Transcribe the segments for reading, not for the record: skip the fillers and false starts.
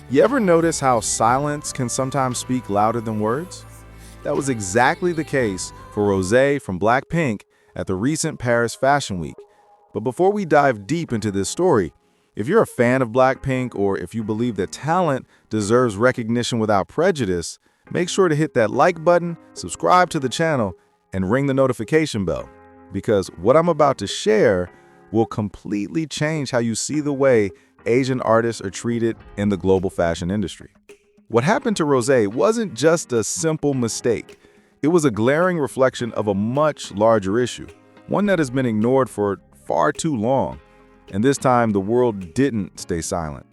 You ever notice how silence can sometimes speak louder than words? That was exactly the case for Rosé from BLACKPINK at the recent Paris Fashion Week. But before we dive deep into this story, if you're a fan of BLACKPINK or if you believe that talent deserves recognition without prejudice, make sure to hit that like button, subscribe to the channel, and ring the notification bell. Because what I'm about to share will completely change how you see the way Asian artists are treated in the global fashion industry. What happened to Rosé wasn't just a simple mistake. It was a glaring reflection of a much larger issue, one that has been ignored for far too long. And this time, the world didn't stay silent.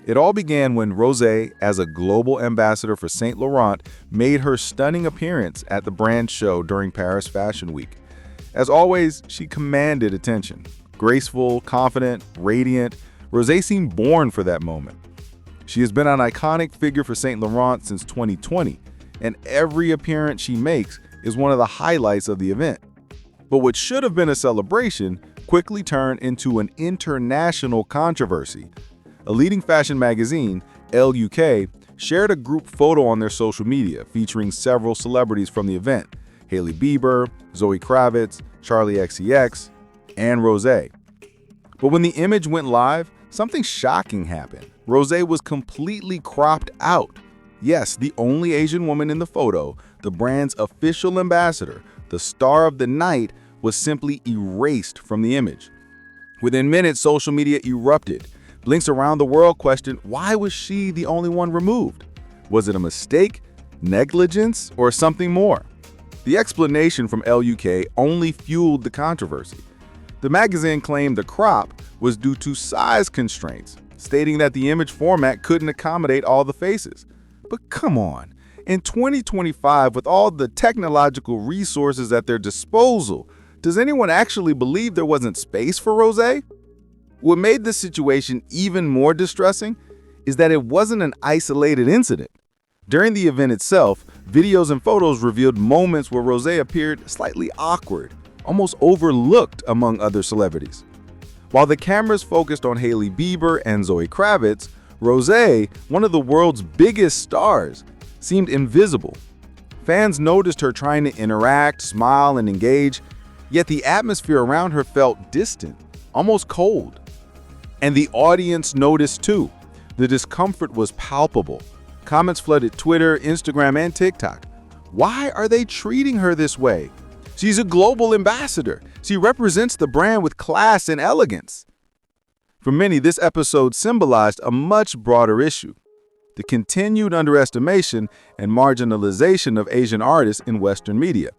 It all began when Rosé, as a global ambassador for Saint Laurent, made her stunning appearance at the brand show during Paris Fashion Week. As always, she commanded attention. Graceful, confident, radiant, Rosé seemed born for that moment. She has been an iconic figure for Saint Laurent since 2020, and every appearance she makes is one of the highlights of the event. But what should have been a celebration quickly turned into an international controversy. A leading fashion magazine, LUK, shared a group photo on their social media featuring several celebrities from the event: Hailey Bieber, Zoe Kravitz, Charli XCX, and Rosé. But when the image went live, something shocking happened. Rosé was completely cropped out. Yes, the only Asian woman in the photo, the brand's official ambassador, the star of the night, was simply erased from the image. Within minutes, social media erupted. Blinks around the world questioned, why was she the only one removed? Was it a mistake, negligence, or something more? The explanation from LUK only fueled the controversy. The magazine claimed the crop was due to size constraints, stating that the image format couldn't accommodate all the faces. But come on, in 2025, with all the technological resources at their disposal, does anyone actually believe there wasn't space for Rosé? What made this situation even more distressing is that it wasn't an isolated incident. During the event itself, videos and photos revealed moments where Rosé appeared slightly awkward, almost overlooked among other celebrities. While the cameras focused on Hailey Bieber and Zoe Kravitz, Rosé, one of the world's biggest stars, seemed invisible. Fans noticed her trying to interact, smile, and engage, yet the atmosphere around her felt distant, almost cold. And the audience noticed too. The discomfort was palpable. Comments flooded Twitter, Instagram, and TikTok. Why are they treating her this way? She's a global ambassador. She represents the brand with class and elegance. For many, this episode symbolized a much broader issue: the continued underestimation and marginalization of Asian artists in Western media.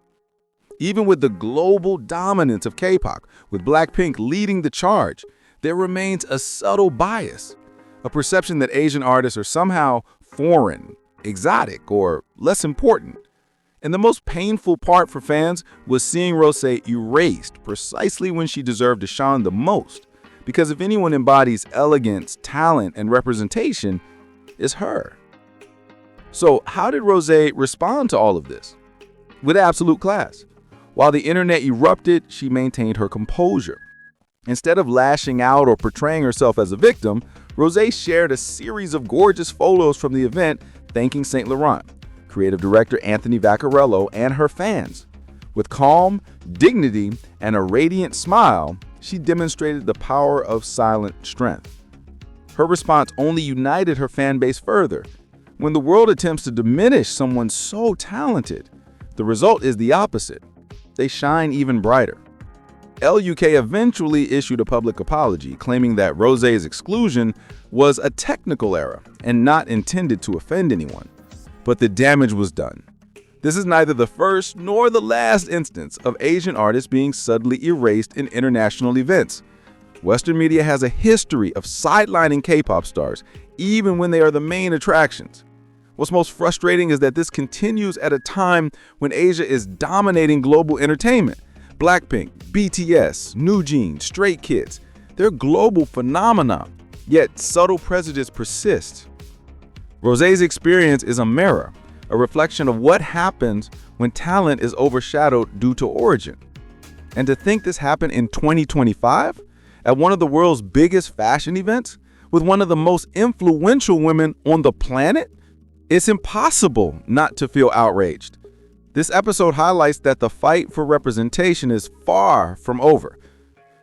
Even with the global dominance of K-pop, with BLACKPINK leading the charge, there remains a subtle bias, a perception that Asian artists are somehow foreign, exotic, or less important. And the most painful part for fans was seeing Rosé erased precisely when she deserved to shine the most. Because if anyone embodies elegance, talent, and representation, it's her. So how did Rosé respond to all of this? With absolute class. While the internet erupted, she maintained her composure. Instead of lashing out or portraying herself as a victim, Rosé shared a series of gorgeous photos from the event thanking Saint Laurent, creative director Anthony Vaccarello, and her fans. With calm, dignity, and a radiant smile, she demonstrated the power of silent strength. Her response only united her fan base further. When the world attempts to diminish someone so talented, the result is the opposite. They shine even brighter. LUK eventually issued a public apology, claiming that Rosé's exclusion was a technical error and not intended to offend anyone. But the damage was done. This is neither the first nor the last instance of Asian artists being suddenly erased in international events. Western media has a history of sidelining K-pop stars, even when they are the main attractions. What's most frustrating is that this continues at a time when Asia is dominating global entertainment. BLACKPINK, BTS, New Jeans, Stray Kids, they're global phenomena, yet subtle prejudice persists. Rosé's experience is a mirror, a reflection of what happens when talent is overshadowed due to origin. And to think this happened in 2025, at one of the world's biggest fashion events, with one of the most influential women on the planet? It's impossible not to feel outraged. This episode highlights that the fight for representation is far from over.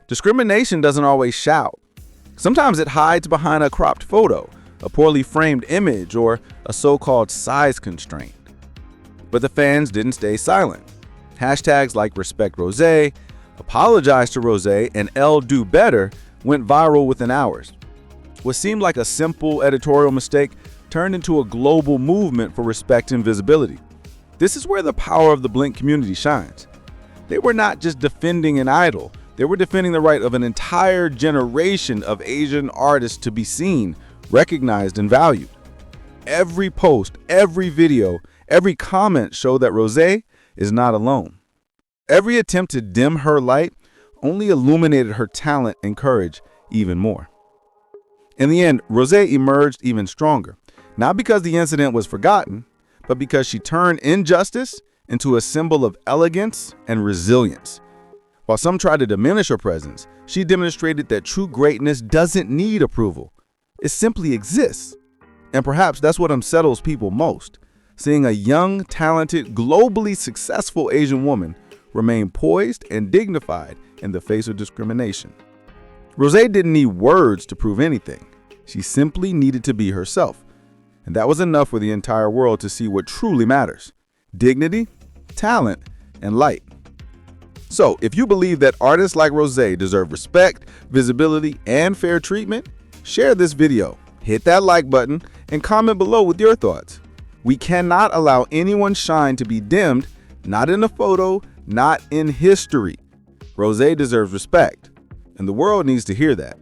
Discrimination doesn't always shout. Sometimes it hides behind a cropped photo, a poorly framed image, or a so-called size constraint. But the fans didn't stay silent. Hashtags like Respect Rosé, Apologize to Rosé, and L Do Better went viral within hours. What seemed like a simple editorial mistake turned into a global movement for respect and visibility. This is where the power of the Blink community shines. They were not just defending an idol, they were defending the right of an entire generation of Asian artists to be seen, recognized, and valued. Every post, every video, every comment showed that Rosé is not alone. Every attempt to dim her light only illuminated her talent and courage even more. In the end, Rosé emerged even stronger, not because the incident was forgotten, but because she turned injustice into a symbol of elegance and resilience. While some tried to diminish her presence, she demonstrated that true greatness doesn't need approval. It simply exists. And perhaps that's what unsettles people most, seeing a young, talented, globally successful Asian woman remain poised and dignified in the face of discrimination. Rosé didn't need words to prove anything. She simply needed to be herself. And that was enough for the entire world to see what truly matters: dignity, talent, and light. So, if you believe that artists like Rosé deserve respect, visibility, and fair treatment, share this video, hit that like button, and comment below with your thoughts. We cannot allow anyone's shine to be dimmed, not in a photo, not in history. Rosé deserves respect, and the world needs to hear that.